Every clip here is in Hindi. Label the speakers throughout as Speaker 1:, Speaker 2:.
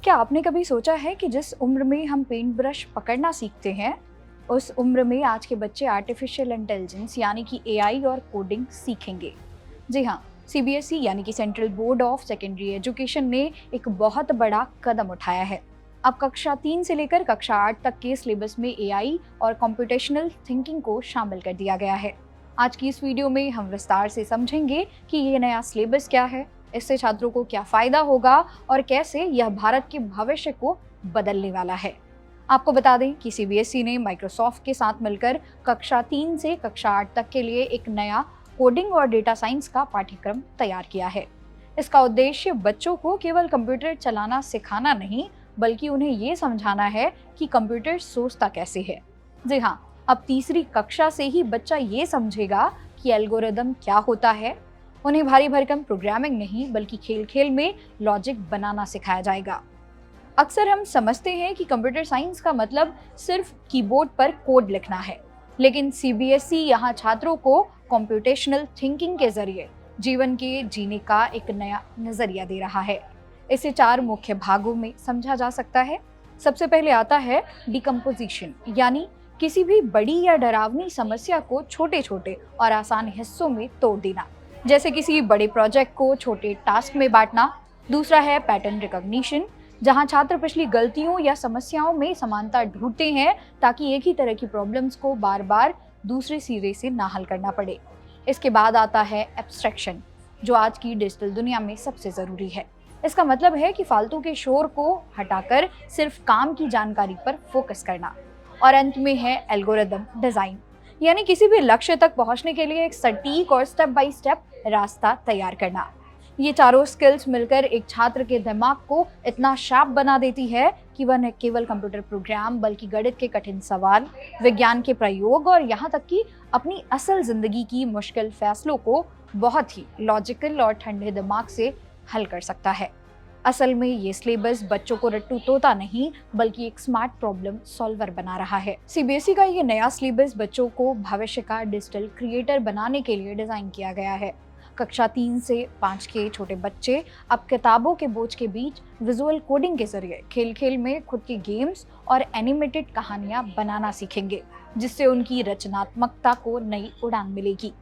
Speaker 1: क्या आपने कभी सोचा है कि जिस उम्र में हम पेंट ब्रश पकड़ना सीखते हैं, उस उम्र में आज के बच्चे आर्टिफिशियल इंटेलिजेंस यानी कि एआई और कोडिंग सीखेंगे। जी हाँ, सीबीएसई यानी कि central board of secondary education ने एक बहुत बड़ा कदम उठाया है। अब कक्षा 3 से लेकर कक्षा 8 तक के सिलेबस में एआई और कंप्यूटेशनल थिंकिंग को शामिल कर दिया गया है। आज की इस वीडियो में हम विस्तार से समझेंगे कि ये नया सिलेबस क्या है, इससे छात्रों को क्या फायदा होगा और कैसे यह भारत के भविष्य को बदलने वाला है। आपको बता दें कि सीबीएसई ने माइक्रोसॉफ्ट के साथ मिलकर कक्षा 3 से कक्षा 8 तक के लिए एक नया कोडिंग और डेटा साइंस का पाठ्यक्रम तैयार किया है। इसका उद्देश्य बच्चों को केवल कंप्यूटर चलाना सिखाना नहीं, बल्कि उन्हें ये समझाना है कि कंप्यूटर सोचता कैसे है। जी हाँ, अब तीसरी कक्षा से ही बच्चा ये समझेगा कि एल्गोरिदम क्या होता है। उन्हें भारी भरकम प्रोग्रामिंग नहीं, बल्कि खेल खेल में लॉजिक बनाना सिखाया जाएगा। अक्सर हम समझते हैं कि कंप्यूटर साइंस का मतलब सिर्फ कीबोर्ड पर कोड लिखना है, लेकिन सीबीएसई यहाँ छात्रों को कंप्यूटेशनल थिंकिंग के जरिए जीवन के जीने का एक नया नजरिया दे रहा है। इसे 4 मुख्य भागों में समझा जा सकता है। सबसे पहले आता है डिकम्पोजिशन, यानी किसी भी बड़ी या डरावनी समस्या को छोटे छोटे और आसान हिस्सों में तोड़ देना, जैसे किसी बड़े प्रोजेक्ट को छोटे टास्क में बांटना। दूसरा है पैटर्न रिकॉग्निशन, जहां छात्र पिछली गलतियों या समस्याओं में समानता ढूंढते हैं ताकि एक ही तरह की प्रॉब्लम्स को बार बार दूसरे सिरे से ना हल करना पड़े। इसके बाद आता है एब्स्ट्रैक्शन, जो आज की डिजिटल दुनिया में सबसे जरूरी है। इसका मतलब है कि फालतू के शोर को हटाकर सिर्फ काम की जानकारी पर फोकस करना। और अंत में है एल्गोरिदम डिजाइन, यानी किसी भी लक्ष्य तक पहुंचने के लिए एक सटीक और स्टेप बाय स्टेप रास्ता तैयार करना। ये चारों स्किल्स मिलकर एक छात्र के दिमाग को इतना शार्प बना देती है कि वह न केवल कंप्यूटर प्रोग्राम, बल्कि गणित के कठिन सवाल, विज्ञान के प्रयोग और यहाँ तक कि अपनी असल जिंदगी की मुश्किल फैसलों को बहुत ही लॉजिकल और ठंडे दिमाग से हल कर सकता है। असल में ये सिलेबस बच्चों को रट्टू तोता नहीं, बल्कि एक स्मार्ट प्रॉब्लम सॉल्वर बना रहा है। सीबीएसई का ये नया सिलेबस बच्चों को भविष्य का डिजिटल क्रिएटर बनाने के लिए डिजाइन किया गया है। कक्षा 3 से 5 के छोटे बच्चे अब किताबों के बोझ के बीच विजुअल कोडिंग के जरिए खेल खेल में खुद के गेम्स और एनिमेटेड कहानियां बनाना सीखेंगे, जिससे उनकी रचनात्मकता को नई उड़ान मिलेगी।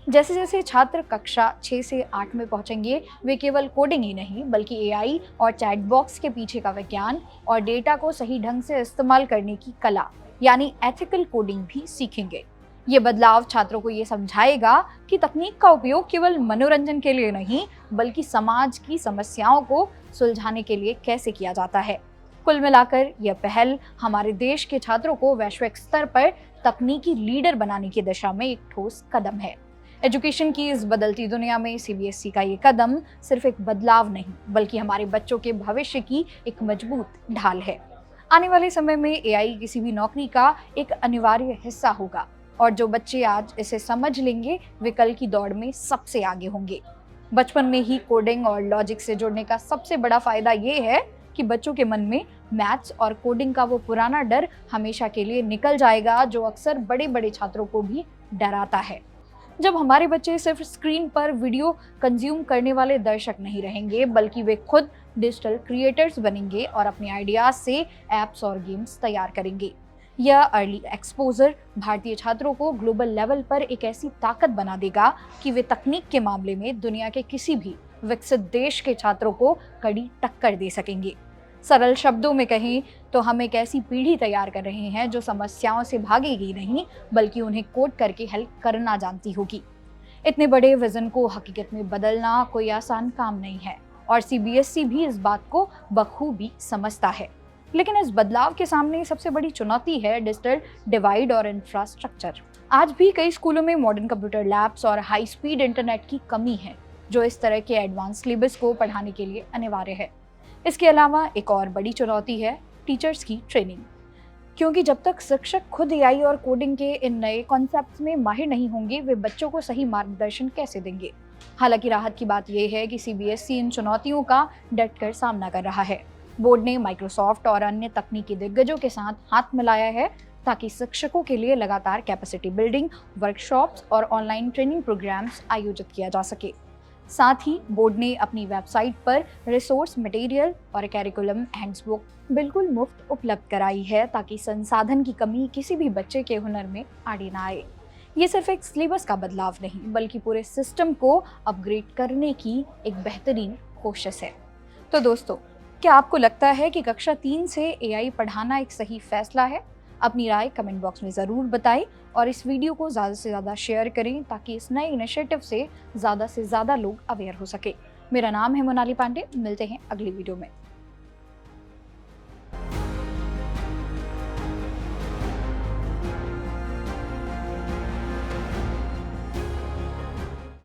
Speaker 1: जैसे जैसे छात्र कक्षा 6 से 8 में पहुंचेंगे, वे केवल कोडिंग ही नहीं, बल्कि एआई और चैट बॉक्स के पीछे का विज्ञान और डेटा को सही ढंग से इस्तेमाल करने की कला, यानी एथिकल कोडिंग भी सीखेंगे। ये बदलाव छात्रों को ये समझाएगा कि तकनीक का उपयोग केवल मनोरंजन के लिए नहीं, बल्कि समाज की समस्याओं को सुलझाने के लिए कैसे किया जाता है। कुल मिलाकर यह पहल हमारे देश के छात्रों को वैश्विक स्तर पर तकनीकी लीडर बनाने की दिशा में एक ठोस कदम है। एजुकेशन की इस बदलती दुनिया में सीबीएसई का ये कदम सिर्फ एक बदलाव नहीं, बल्कि हमारे बच्चों के भविष्य की एक मजबूत ढाल है। आने वाले समय में एआई किसी भी नौकरी का एक अनिवार्य हिस्सा होगा, और जो बच्चे आज इसे समझ लेंगे, वे कल की दौड़ में सबसे आगे होंगे। बचपन में ही कोडिंग और लॉजिक से जुड़ने का सबसे बड़ा फायदा ये है कि बच्चों के मन में मैथ्स और कोडिंग का वो पुराना डर हमेशा के लिए निकल जाएगा, जो अक्सर बड़े बड़े छात्रों को भी डराता है। जब हमारे बच्चे सिर्फ स्क्रीन पर वीडियो कंज्यूम करने वाले दर्शक नहीं रहेंगे, बल्कि वे खुद डिजिटल क्रिएटर्स बनेंगे और अपने आइडियाज से एप्स और गेम्स तैयार करेंगे। यह अर्ली एक्सपोजर भारतीय छात्रों को ग्लोबल लेवल पर एक ऐसी ताकत बना देगा कि वे तकनीक के मामले में दुनिया के किसी भी विकसित देश के छात्रों को कड़ी टक्कर दे सकेंगे। सरल शब्दों में कहें तो हम एक ऐसी पीढ़ी तैयार कर रहे हैं जो समस्याओं से भागेगी नहीं, बल्कि उन्हें कोड करके हल करना जानती होगी। इतने बड़े विजन को हकीकत में बदलना कोई आसान काम नहीं है, और सीबीएसई भी इस बात को बखूबी समझता है। लेकिन इस बदलाव के सामने सबसे बड़ी चुनौती है डिजिटल डिवाइड और इंफ्रास्ट्रक्चर। आज भी कई स्कूलों में मॉडर्न कंप्यूटर लैब्स और हाई स्पीड इंटरनेट की कमी है, जो इस तरह के एडवांस सिलेबस को पढ़ाने के लिए अनिवार्य है। इसके अलावा एक और बड़ी चुनौती है टीचर्स की ट्रेनिंग, क्योंकि जब तक शिक्षक खुद एआई और कोडिंग के इन नए कॉन्सेप्ट्स में माहिर नहीं होंगे, वे बच्चों को सही मार्गदर्शन कैसे देंगे। हालांकि राहत की बात यह है कि सीबीएसई इन चुनौतियों का डटकर सामना कर रहा है। बोर्ड ने माइक्रोसॉफ्ट और अन्य तकनीकी दिग्गजों के साथ हाथ मिलाया है, ताकि शिक्षकों के लिए लगातार कैपेसिटी बिल्डिंग वर्कशॉप्स और ऑनलाइन ट्रेनिंग प्रोग्राम्स आयोजित किया जा सके। साथ ही बोर्ड ने अपनी वेबसाइट पर रिसोर्स मटेरियल और कैरिकुलम हैंडबुक बिल्कुल मुफ्त उपलब्ध कराई है, ताकि संसाधन की कमी किसी भी बच्चे के हुनर में आड़े ना आए। ये सिर्फ एक सिलेबस का बदलाव नहीं, बल्कि पूरे सिस्टम को अपग्रेड करने की एक बेहतरीन कोशिश है। तो दोस्तों, क्या आपको लगता है कि कक्षा 3 से एआई पढ़ाना एक सही फैसला है? अपनी राय कमेंट बॉक्स में ज़रूर बताएं और इस वीडियो को ज़्यादा से ज़्यादा शेयर करें, ताकि इस नए इनिशिएटिव से ज़्यादा लोग अवेयर हो सके। मेरा नाम है मोनाली पांडे, मिलते हैं अगली वीडियो में।